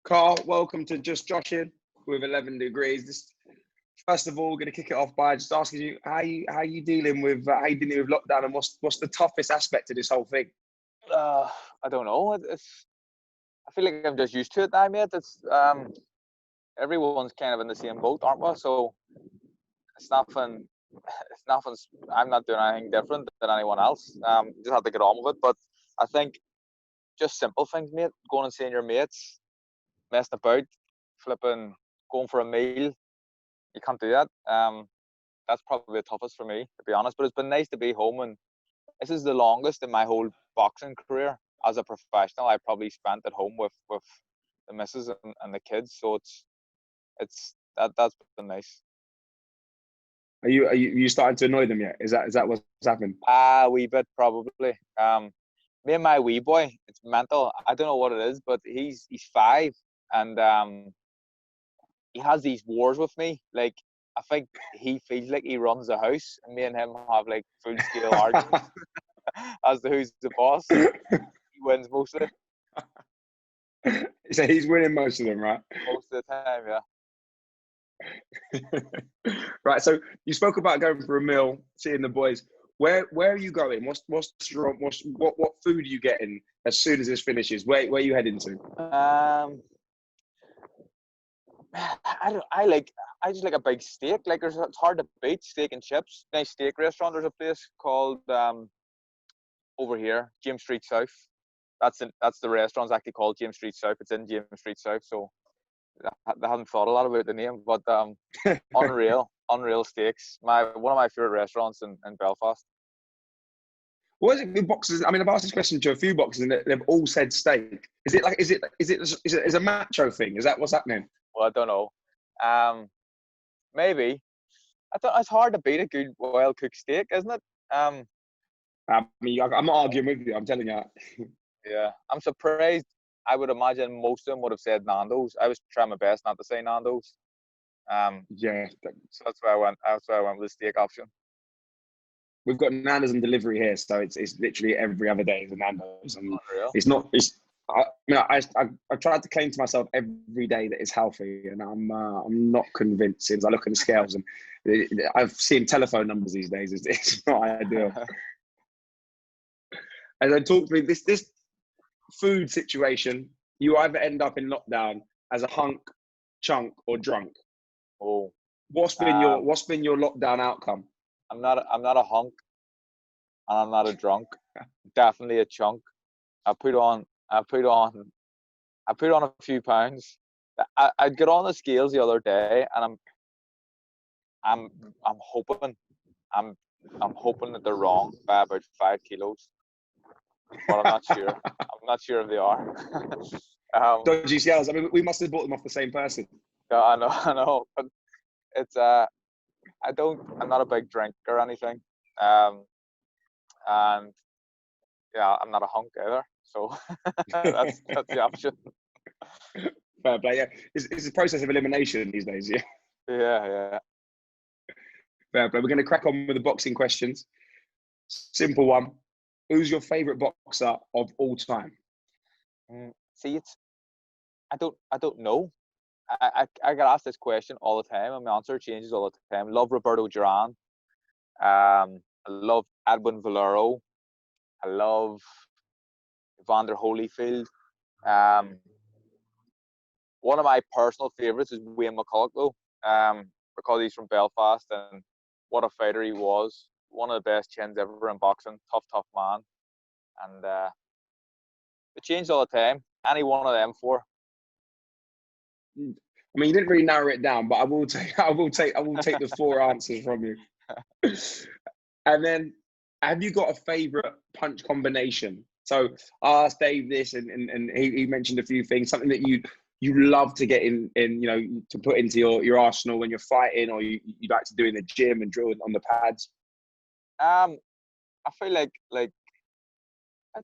Carl, welcome to Just Joshing with 11 Degrees. First of all, we're going to kick it off by just asking you how you dealing with lockdown, and what's the toughest aspect of this whole thing? I don't know. I feel like I'm just used to it now, mate. It's everyone's kind of in the same boat, aren't we? So it's nothing. It's nothing. I'm not doing anything different than anyone else. Just have to get on with it. But I think just simple things, mate. Going and seeing your mates, messing about, flipping, going for a meal. You can't do that. That's probably the toughest for me, to be honest. But it's been nice to be home, and this is the longest in my whole boxing career as a professional I probably spent at home with the missus and the kids. So that's been nice. Are you starting to annoy them yet? Is that what's happened? A wee bit probably. Me and my wee boy, it's mental. I don't know what it is, but he's 5, and he has these wars with me. Like, I think he feels like he runs the house, and me and him have like full scale arguments as to who's the boss. He wins mostly. So he's winning most of them, right? Most of the time, yeah. Right. So you spoke about going for a meal, seeing the boys. Where are you going? What food are you getting as soon as this finishes? Where are you heading to? I just like a big steak. Like, it's hard to beat steak and chips. Nice steak restaurant. There's a place called over here, James Street South. That's the restaurant's actually called James Street South. It's in James Street South. So they haven't thought a lot about the name, but unreal steaks. One of my favorite restaurants in Belfast. What is it with boxers? I mean, I've asked this question to a few boxers, and they've all said steak. Is it a macho thing? Is that what's happening? Well, I don't know. Maybe. It's hard to beat a good, well-cooked steak, isn't it? I mean, I'm not arguing with you. I'm telling you. Yeah, I'm surprised. I would imagine most of them would have said Nando's. I was trying my best not to say Nando's. Yeah. So that's why I went. That's why I went with the steak option. We've got Nando's and delivery here, so it's literally every other day is a Nando's, and Unreal. It's not. I tried to claim to myself every day that it's healthy, and I'm not convinced since I look at the scales, and I've seen telephone numbers these days. It's not ideal. And then talk to me this food situation. You either end up in lockdown as a hunk, chunk, or drunk. Oh, what's been your lockdown outcome? I'm not a hunk, and I'm not a drunk. Definitely a chunk. I put on a few pounds. I got on the scales the other day, and I'm hoping that they're wrong by about 5 kilos, but I'm not sure. I'm not sure if they are. Dodgy scales. I mean, we must have bought them off the same person. Yeah, I know, but it's I'm not a big drinker or anything, and yeah, I'm not a hunk either. So that's the option. Fair play. Yeah, it's a process of elimination these days. Yeah. Yeah. Fair play. We're going to crack on with the boxing questions. Simple one. Who's your favourite boxer of all time? See, I don't know. I get asked this question all the time, and my answer changes all the time. Love Roberto Duran. I love Edwin Valero. I love Evander Holyfield. One of my personal favourites is Wayne McCulloch, though, because he's from Belfast, and what a fighter he was. One of the best chins ever in boxing. Tough man. And it changed all the time. Any one of them four. I mean, you didn't really narrow it down, but I will take the 4 answers from you. And then, have you got a favourite punch combination? So I asked Dave this, and he mentioned a few things. Something that you love to get in to put into your arsenal when you're fighting, or you like to do in the gym and drill on the pads. I feel like I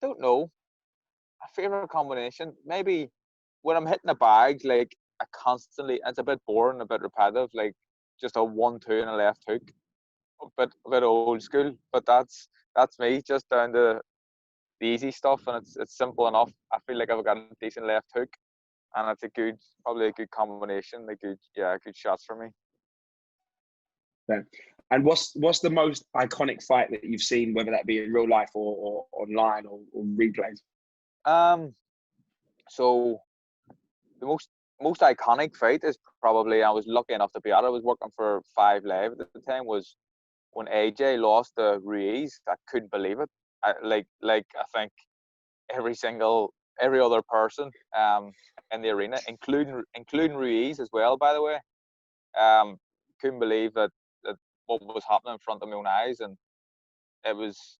don't know. A favourite combination, maybe when I'm hitting a bag, like I constantly. It's a bit boring, a bit repetitive, like just a 1-2 and a left hook. A bit old school, but that's me. Just down to the easy stuff, and it's simple enough. I feel like I've got a decent left hook, and it's probably a good combination. Good shots for me. Yeah. And what's the most iconic fight that you've seen, whether that be in real life or online or replays? So the most iconic fight is probably, I was lucky enough to be at it. I was working for 5 Live at the time, was when AJ lost to Ruiz. I couldn't believe it. I think every other person in the arena, including Ruiz as well, by the way, couldn't believe that what was happening in front of my own eyes. And it's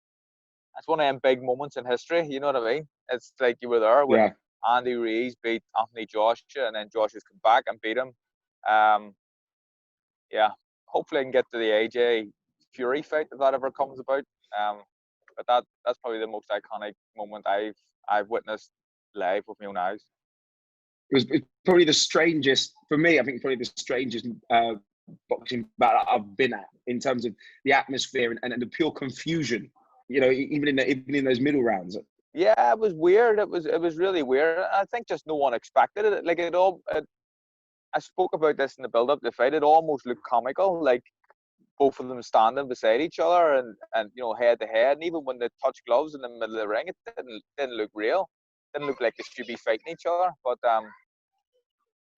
one of them big moments in history, you know what I mean? It's like you were there when Andy Ruiz beat Anthony Joshua, and then Joshua's come back and beat him. Hopefully I can get to the AJ Fury fight if that ever comes about. But that's probably the most iconic moment I've witnessed live with my own eyes. It's probably the strangest for me. I think probably the strangest boxing battle I've been at, in terms of the atmosphere and the pure confusion. You know, even in those middle rounds. Yeah, it was weird. It was really weird. I think just no one expected it. Like I spoke about this in the build-up to the fight. It almost looked comical, like both of them standing beside each other and you know, head to head. And even when they touched gloves in the middle of the ring, it didn't look real. It didn't look like they should be fighting each other. But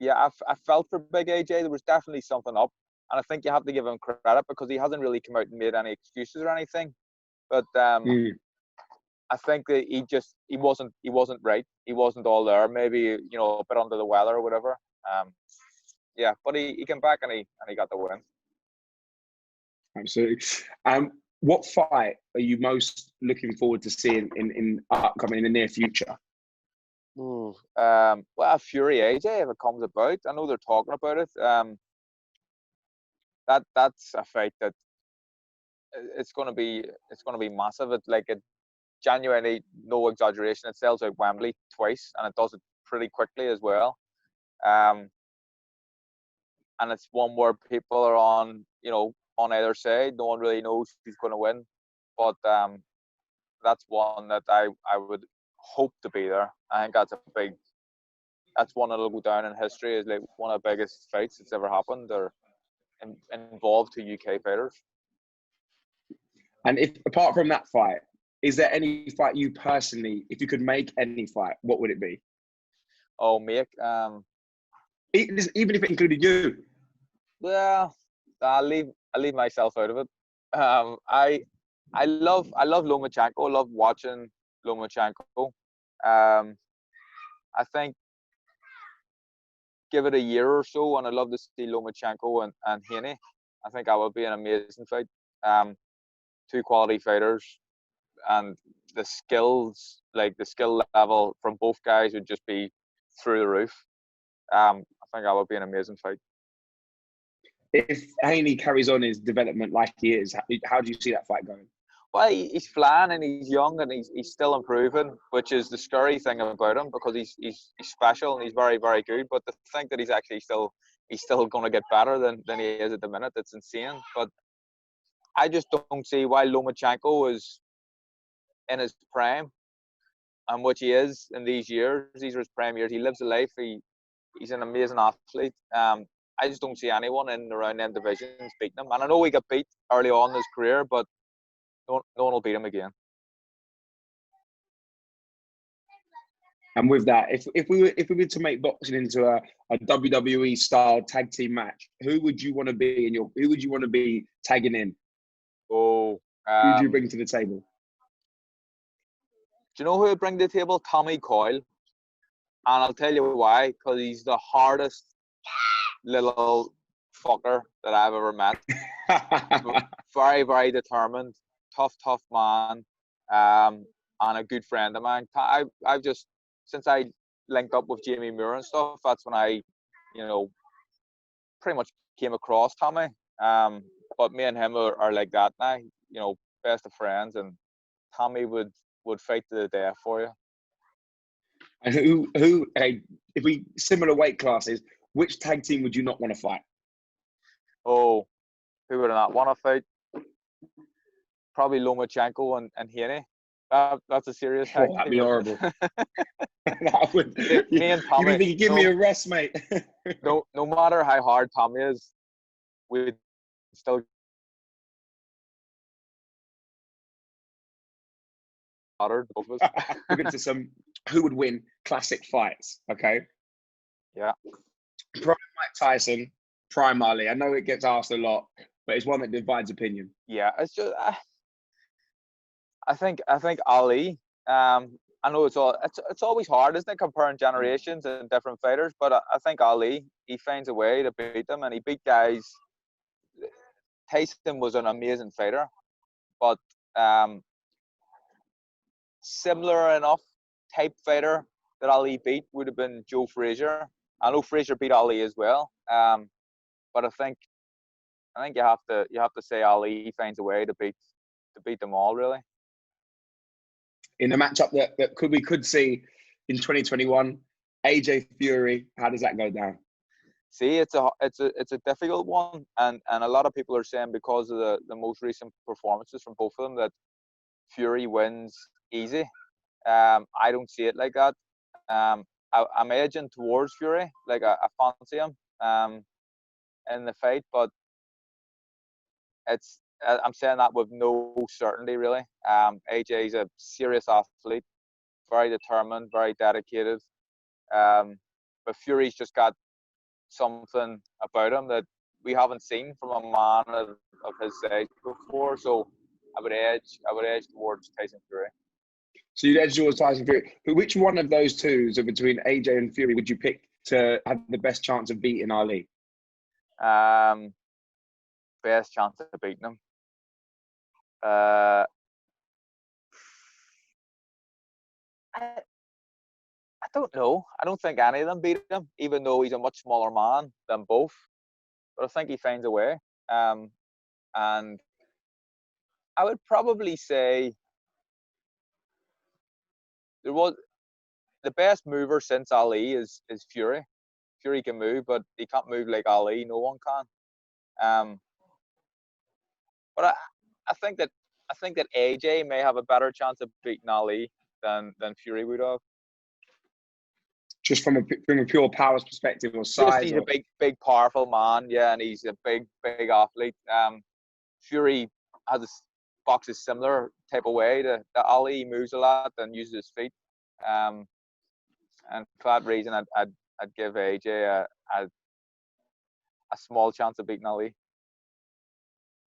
I felt for Big AJ. There was definitely something up, and I think you have to give him credit because he hasn't really come out and made any excuses or anything. But I think that he wasn't right. He wasn't all there. Maybe, you know, a bit under the weather or whatever. But he came back and he got the win. Absolutely. What fight are you most looking forward to seeing in upcoming in the near future? Well, Fury AJ, if it comes about. I know they're talking about it. That's a fight that it's gonna be massive. It's like a genuinely, no exaggeration, it sells out Wembley twice, and it does it pretty quickly as well. And it's one where people are on either side. No one really knows who's going to win, but that's one that I would hope to be there. I think that's one that'll go down in history as like one of the biggest fights that's ever happened or involved 2 UK fighters. And if apart from that fight, is there any fight you personally, if you could make any fight, what would it be? Oh, make even if it included you. Well, I'll leave myself out of it. I love Lomachenko. I love watching Lomachenko. I think give it a year or so, and I'd love to see Lomachenko and Haney. I think that would be an amazing fight. 2 quality fighters, and the skills, like the skill level from both guys, would just be through the roof. I think that would be an amazing fight. If Haney carries on his development like he is, how do you see that fight going? Well, he's flying and he's young and he's still improving, which is the scary thing about him, because he's special and he's very, very good. But to think that he's actually still going to get better than he is at the minute, it's insane. But I just don't see why Lomachenko is in his prime, and which he is in these years. These are his prime years. He lives a life. He's an amazing athlete. I just don't see anyone in and around them divisions beating him. And I know he got beat early on in his career, but no one will beat him again. And with that, if we were to make boxing into a WWE style tag team match, who would you want to be who would you want to be tagging in? Oh, who do you bring to the table? Do you know who would bring to the table? Tommy Coyle. And I'll tell you why, because he's the hardest little fucker that I've ever met. Very, very determined, tough man, and a good friend of mine. I've just, since I linked up with Jamie Moore and stuff, that's when I, pretty much came across Tommy. But me and him are like that now, best of friends, and Tommy would fight to the death for you. And who if we similar weight classes, which tag team would you not want to fight? Oh, who would I not want to fight? Probably Lomachenko and Haney. That's a serious tag Oh, that'd be team. horrible. That would, Me and you Tommy. think you give me a rest, mate? No matter how hard Tommy is, we still honored both of us. We're into some who would win classic fights. Okay, Yeah. prime Mike Tyson, prime Ali. I know it gets asked a lot, but it's one that divides opinion. Yeah, it's just I think Ali. I know it's always hard, isn't it, comparing generations and different fighters? But I think Ali, he finds a way to beat them, and he beat guys. Tyson was an amazing fighter, but similar enough type fighter that Ali beat would have been Joe Frazier. I know Frazier beat Ali as well, but I think you have to say Ali finds a way to beat them all, really. In the matchup that we could see in 2021, AJ Fury, how does that go down? See, it's a difficult one, and a lot of people are saying because of the most recent performances from both of them that Fury wins easy. I don't see it like that. I'm edging towards Fury, like I fancy him in the fight, but I'm saying that with no certainty, really. AJ is a serious athlete, very determined, very dedicated. But Fury's just got something about him that we haven't seen from a man of his size before. So I would edge towards Tyson Fury. So you'd edge towards Tyson Fury. But which one of those two, so between AJ and Fury, would you pick to have the best chance of beating Ali? Best chance of beating him. I don't know. I don't think any of them beat him, even though he's a much smaller man than both. But I think he finds a way. And I would probably say the best mover since Ali is Fury. Fury can move, but he can't move like Ali. No one can. But I think that AJ may have a better chance of beating Ali than Fury would have. Just from a pure powers perspective or size? Just he's a big, powerful man, yeah, and he's a big athlete. Fury boxes similar type of way to Ali. He moves a lot and uses his feet. And for that reason, I'd give AJ a small chance of beating Ali.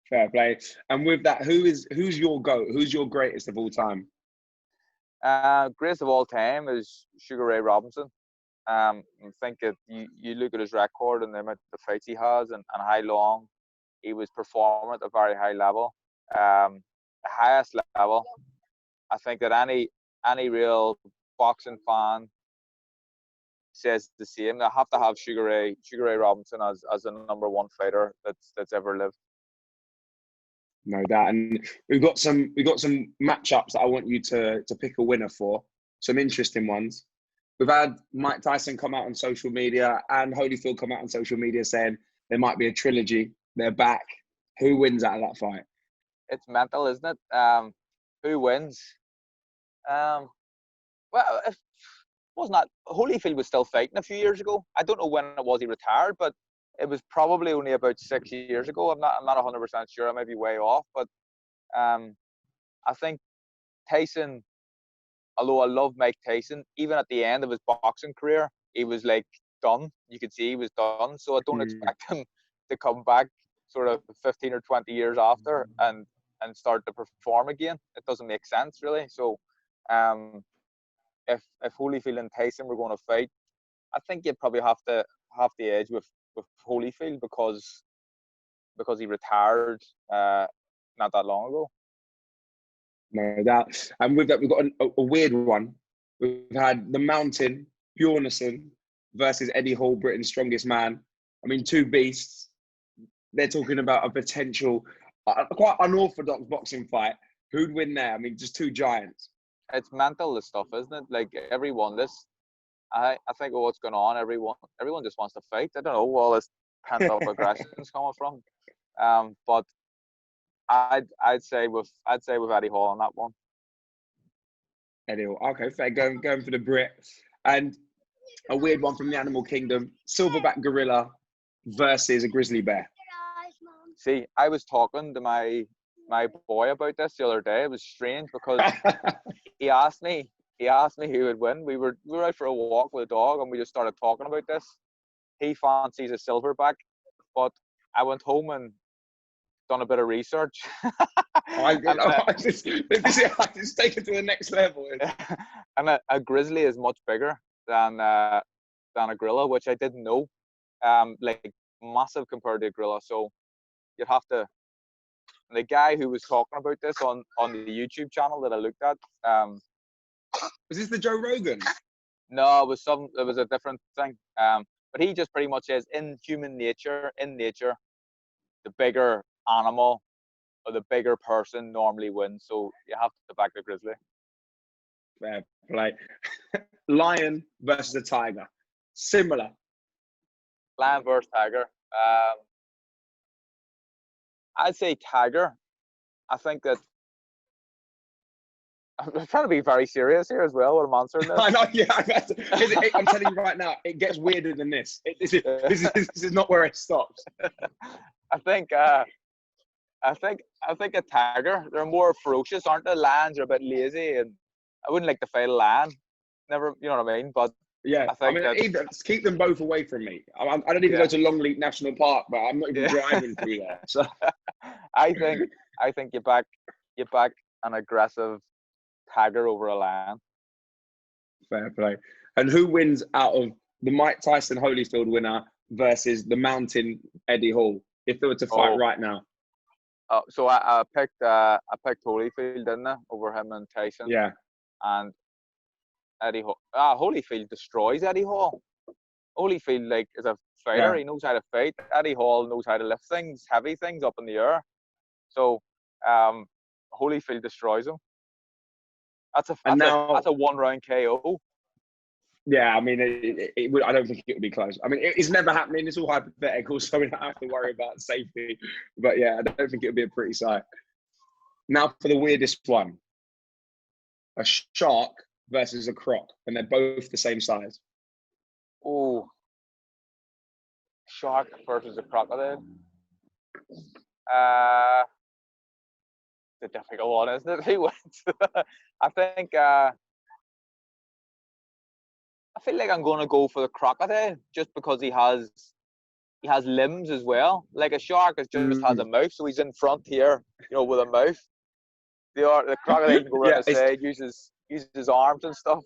Fair play. And with that, who's your GOAT? Who's your greatest of all time? Greatest of all time is Sugar Ray Robinson. I think that you look at his record and the amount of fights he has and how long he was performing at a very high level, the highest level. I think that any real boxing fan says the same. They have to have Sugar Ray Robinson as the number one fighter that's ever lived. No doubt. And we've got some matchups that I want you to pick a winner for. Some interesting ones. We've had Mike Tyson come out on social media and Holyfield come out on social media saying there might be a trilogy. They're back. Who wins out of that fight? It's mental, isn't it? Who wins? Well, it wasn't that Holyfield was still fighting a few years ago. I don't know when it was he retired, but it was probably only about 6 years ago. I'm not 100% sure. I may be way off, but I think Tyson, although I love Mike Tyson, even at the end of his boxing career, he was like done. You could see he was done. So I don't expect him to come back sort of 15 or 20 years after and start to perform again. It doesn't make sense, really. So if Holyfield and Tyson were going to fight, I think you'd probably have the edge with Holyfield because he retired not that long ago. No doubt. And with that, we've got a weird one. We've had the Mountain, Unison versus Eddie Hall, Britain's strongest man. I mean, two beasts. They're talking about a potential, quite unorthodox boxing fight. Who'd win there? I mean, just two giants. It's mental, this stuff, isn't it? Like everyone, I think of what's going on. Everyone just wants to fight. I don't know where all this pent up aggression is coming from. But I'd say with Eddie Hall on that one. Eddie Hall. Okay, fair. Going for the Brit. And a weird one from the animal kingdom: silverback gorilla versus a grizzly bear. See, I was talking to my boy about this the other day. It was strange because he asked me who would win. We were out for a walk with a dog, and we just started talking about this. He fancies a silverback, but I went home and done a bit of research. Just take it to the next level. And a grizzly is much bigger than a gorilla, which I didn't know. Like massive compared to a gorilla. So you'd have to. The guy who was talking about this on the YouTube channel that I looked at. Was this the Joe Rogan? No, it was a different thing. But he just pretty much says in nature, the bigger animal or the bigger person normally wins. So you have to back the grizzly. Fair play. Lion versus a tiger. Similar. Lion versus tiger. I'd say tiger. I think that I'm trying to be very serious here as well when I'm answering this. I know, yeah. I'm telling you right now, it gets weirder than this. This is not where it stops. I think a tiger. They're more ferocious, aren't they? Lions are a bit lazy, and I wouldn't like to fight a lion. Never, you know what I mean? But yeah, either keep them both away from me. I don't even go to Longleat National Park, but I'm not even driving through there. So I think you back an aggressive tiger over a lion. Fair play. And who wins out of the Mike Tyson Holyfield winner versus the Mountain Eddie Hall? If they were to fight right now. So I picked Holyfield, didn't I, over him and Tyson. Yeah. And Eddie Hall. Holyfield destroys Eddie Hall. Holyfield is a fighter. Yeah. He knows how to fight. Eddie Hall knows how to lift things, heavy things up in the air. So Holyfield destroys him. That's a 1 round KO. Yeah, I mean, I don't think it would be close. I mean, it's never happening. It's all hypothetical, so we don't have to worry about safety. But yeah, I don't think it would be a pretty sight. Now for the weirdest one. A shark versus a croc, and they're both the same size. Oh, shark versus a crocodile. It's a difficult one, isn't it? Who wins? I feel like I'm going to go for the crocodile just because he has limbs as well. Like a shark just has a mouth, so he's in front here, with a mouth. The crocodile can go around the side, uses his arms and stuff.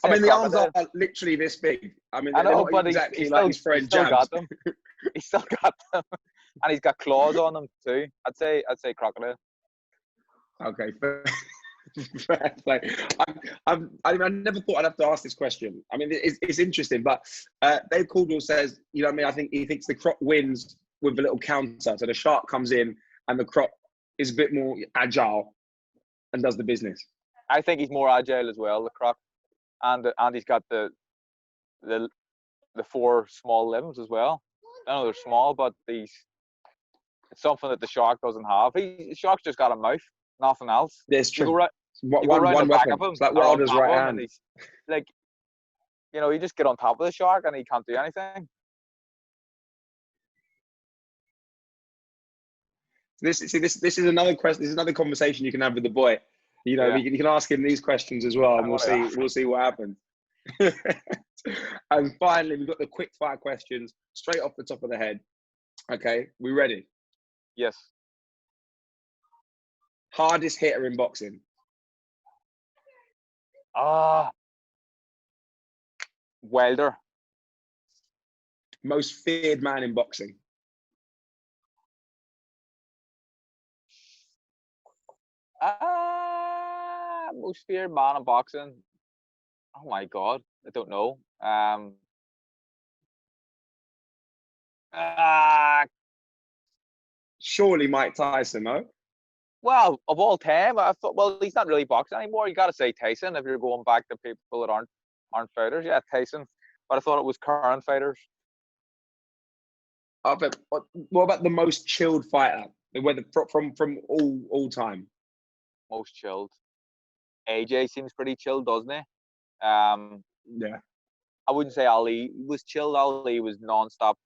I mean, the arms are literally this big. I mean, they're not exactly he's like his friend Jams. Got them. He's still got them, and he's got claws on them too. I'd say crocodile. Okay, fair play. I never thought I'd have to ask this question. I mean, it's interesting, but Dave Caldwell says, I think he thinks the croc wins with a little counter. So the shark comes in, and the croc is a bit more agile and does the business. I think he's more agile as well, the croc, and he's got the 4 small limbs as well. I know they're small, but it's something that the shark doesn't have. The shark's just got a mouth, nothing else. That's true. You go round the back of him. It's like Wilder's right hand. You just get on top of the shark and he can't do anything. This is another question. This is another conversation you can have with the boy. You can ask him these questions as well, and we'll see what happens. And finally, we've got the quick fire questions straight off the top of the head. Okay, we ready? Yes. Hardest hitter in boxing? Wilder. Most feared man in boxing? Most feared man in boxing. Oh my God, I don't know. Surely Mike Tyson, no? Well, of all time, I thought. Well, he's not really boxing anymore. You got to say Tyson if you're going back to people that aren't fighters. Yeah, Tyson. But I thought it was current fighters. What about the most chilled fighter? Whether from all time? Most chilled. AJ seems pretty chill, doesn't he? Um, Yeah. I wouldn't say Ali was chilled. Ali was non-stop,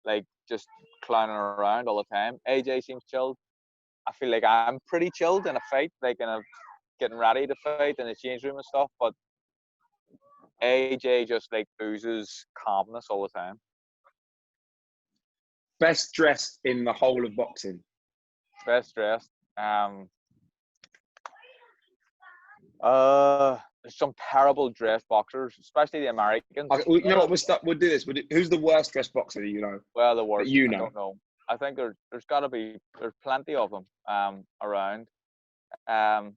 like just clowning around all the time. AJ seems chilled. I feel like I'm pretty chilled in a fight, like in a getting ready to fight in the change room and stuff. But AJ just like oozes calmness all the time. Best dressed in the whole of boxing. Best dressed. There's some terrible dressed boxers, especially the Americans. Okay, well, you know what? We'll do this. Who's the worst dressed boxer that you know? Well, the worst. You I know. don't know. I think there's got to be there's plenty of them around. I'm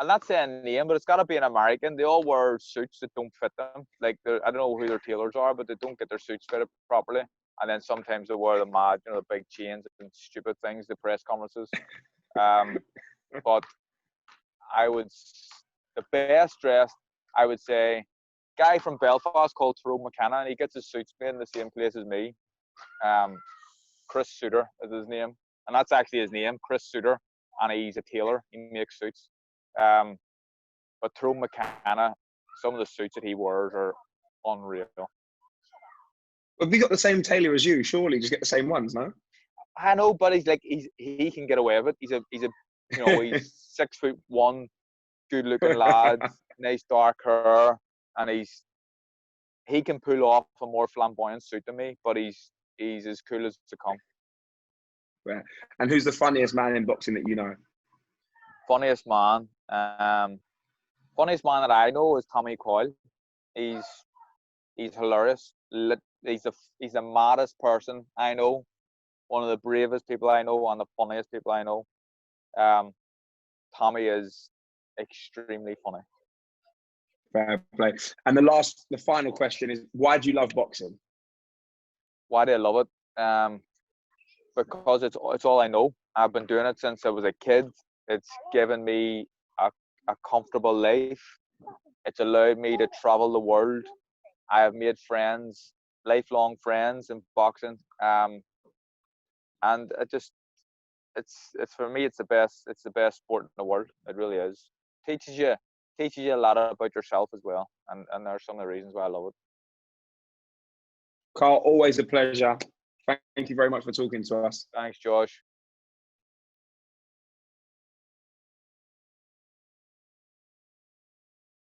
not saying name, but it's got to be an American. They all wear suits that don't fit them. Like I don't know who their tailors are, but they don't get their suits fitted properly. And then sometimes they wear the mad, the big chains and stupid things, the press conferences. But the best dressed, I would say, guy from Belfast called Tyrone McKenna, and he gets his suits made in the same place as me. Chris Suter is his name, and that's actually his name, Chris Suter, and he's a tailor. He makes suits. But Tyrone McKenna, some of the suits that he wears are unreal. Have you got the same tailor as you? Surely, just get the same ones, no? I know, but he can get away with it. He's 6'1", good looking lad, nice dark hair, and he can pull off a more flamboyant suit than me, but he's as cool as to come. Yeah. And who's the funniest man in boxing that you know? Funniest man that I know is Tommy Coyle. He's hilarious. He's the maddest person I know. One of the bravest people I know, and the funniest people I know. Tommy is extremely funny. Fair play. And the final question is, why do you love boxing? Why do I love it? Because it's all I know. I've been doing it since I was a kid. It's given me a comfortable life. It's allowed me to travel the world. I have made friends, lifelong friends in boxing. And it's for me, it's the best sport in the world. It really is. Teaches you a lot about yourself as well, and there's some of the reasons why I love it. Carl, always a pleasure. Thank you very much for talking to us. Thanks, Josh.